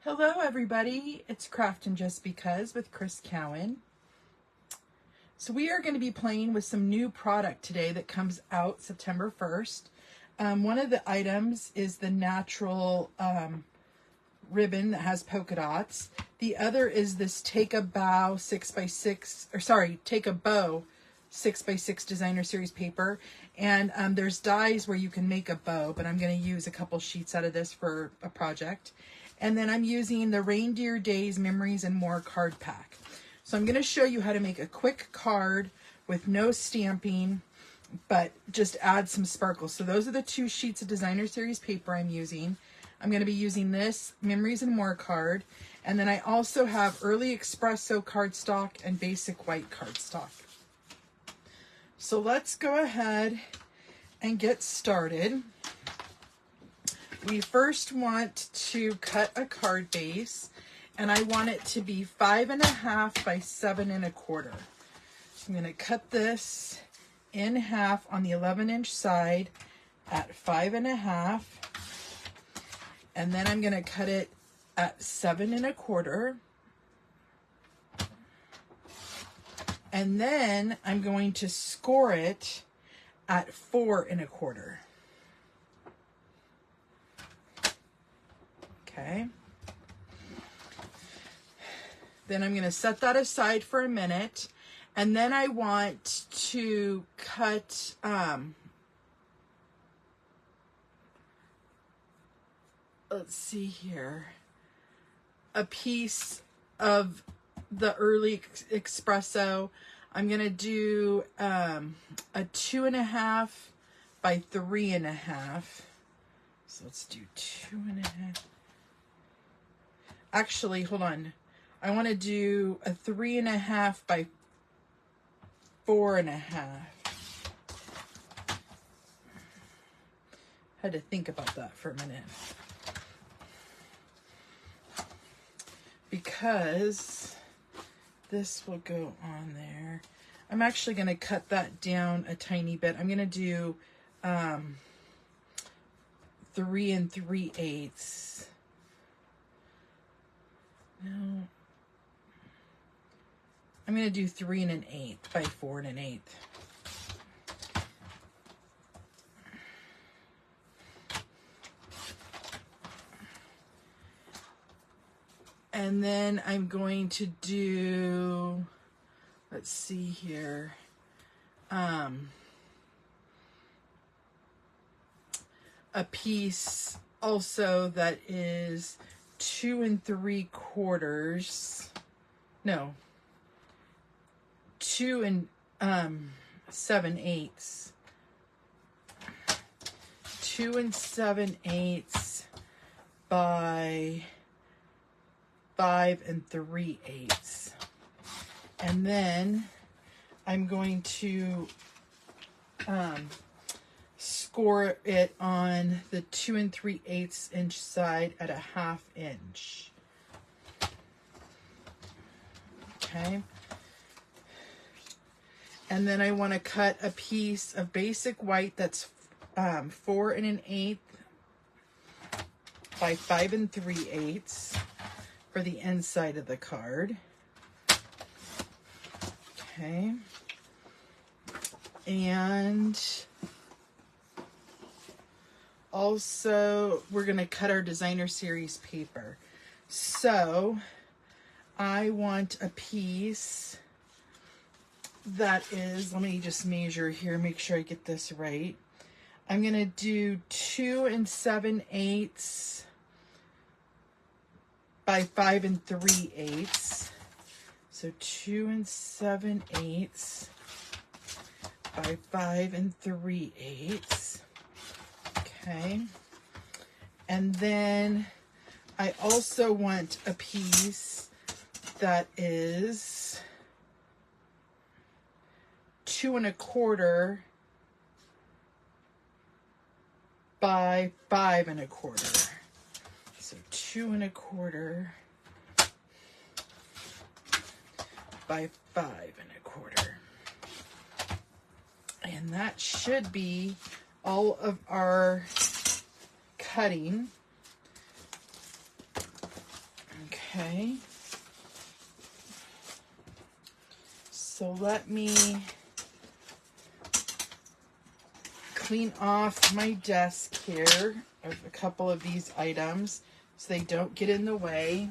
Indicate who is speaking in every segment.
Speaker 1: Hello everybody, it's Craftin' Just Because with Chris Cowan. So we are going to be playing with some new product today that comes out September 1st. One of the items is the natural ribbon that has polka dots. The other is this Take a Bow 6x6 designer series paper. And there's dies where you can make a bow, but I'm going to use a couple sheets out of this for a project. And then I'm using the Reindeer Days Memories and More card pack. So I'm going to show you how to make a quick card with no stamping, but just add some sparkles. So those are the 2 sheets of designer series paper I'm using. I'm going to be using this Memories and More card. And then I also have Early Espresso cardstock and Basic White cardstock. So let's go ahead and get started. We first want to cut a card base, and I want it to be 5.5 by 7 1/4. I'm going to cut this in half on the 11-inch side at 5.5, and then I'm going to cut it at 7 1/4, and then I'm going to score it at 4 1/4. Okay. Then I'm going to set that aside for a minute, and then I want to cut let's see here, a piece of the Early Espresso. I'm going to do a 2.5 by 3.5. So let's do 2.5. Actually, hold on. I want to do a 3.5 by 4.5. Had to think about that for a minute. Because this will go on there. I'm actually going to cut that down a tiny bit. I'm going to do 3 3/8. No. I'm going to do 3 1/8 by 4 1/8. And then I'm going to do, let's see here, a piece also that is 2 3/4. No, 2 7/8. 2 7/8 by 5 3/8. And then I'm going to score it on the 2 3/8 inch side at a 1/2 inch. Okay. And then I want to cut a piece of basic white that's 4 1/8 by 5 3/8 for the inside of the card. Okay. And also, we're going to cut our designer series paper. So I want a piece that is, let me just measure here, make sure I get this right. I'm going to do 2 7/8 by 5 3/8. So 2 7/8 by 5 3/8. Okay. And then I also want a piece that is 2 1/4 by 5 1/4. So 2 1/4 by 5 1/4. And that should be all of our cutting. Okay. So let me clean off my desk here of a couple of these items so they don't get in the way.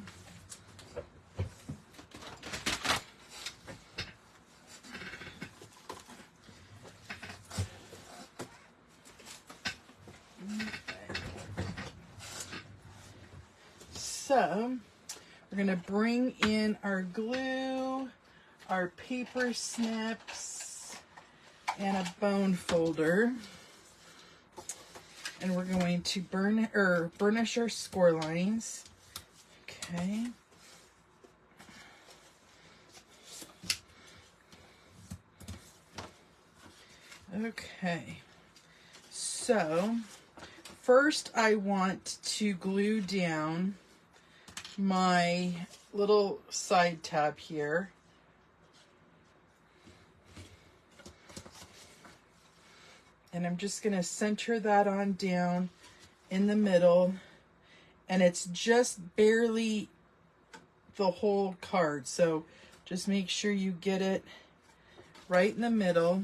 Speaker 1: So we're going to bring in our glue, our paper snips, and a bone folder. And we're going to burnish our score lines. Okay. Okay. So first I want to glue down my little side tab here. And I'm just going to center that on down in the middle. And it's just barely the whole card. So just make sure you get it right in the middle.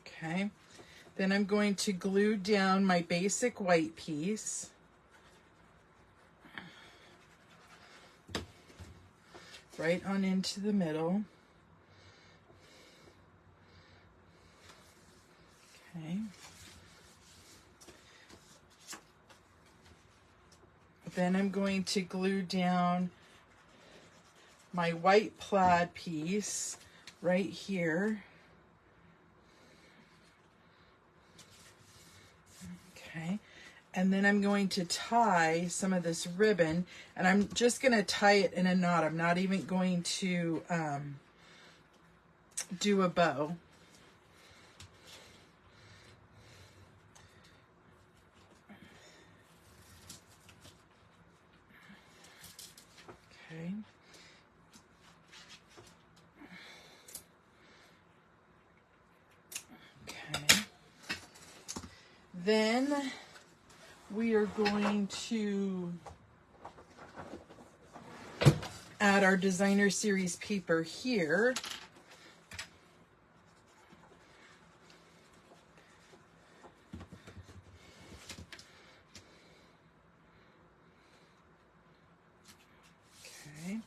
Speaker 1: Okay. Then I'm going to glue down my basic white piece. Right on into the middle. Okay. Then I'm going to glue down my white plaid piece right here. Okay. And then I'm going to tie some of this ribbon, and I'm just going to tie it in a knot. I'm not even going to do a bow. Okay. Okay. Then we are going to add our designer series paper here. Okay.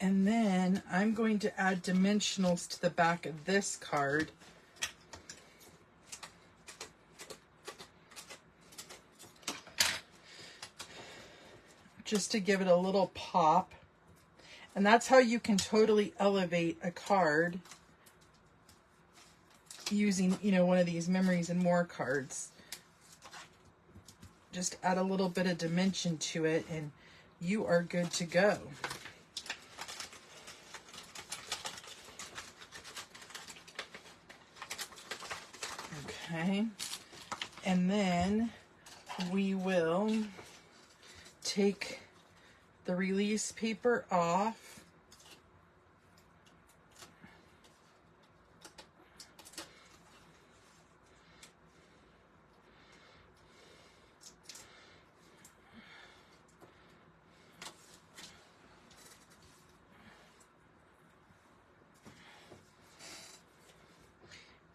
Speaker 1: And then I'm going to add dimensionals to the back of this card. Just to give it a little pop. And that's how you can totally elevate a card using, you know, one of these Memories and More cards. Just add a little bit of dimension to it and you are good to go. Okay. And then we will take the release paper off.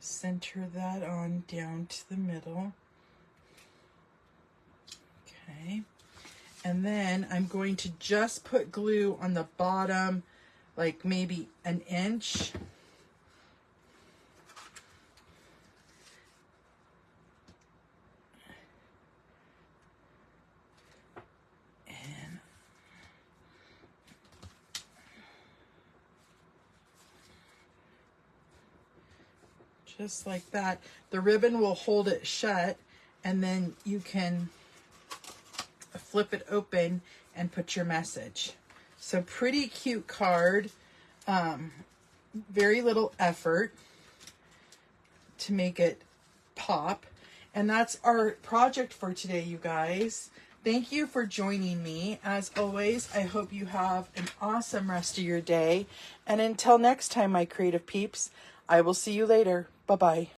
Speaker 1: Center that on down to the middle. Okay. And then I'm going to just put glue on the bottom, like maybe an inch. And just like that. The ribbon will hold it shut, and then you can flip it open and put your message. So pretty cute card. Very little effort to make it pop. And that's our project for today, you guys. Thank you for joining me. As always, I hope you have an awesome rest of your day. And until next time, my creative peeps, I will see you later. Bye-bye.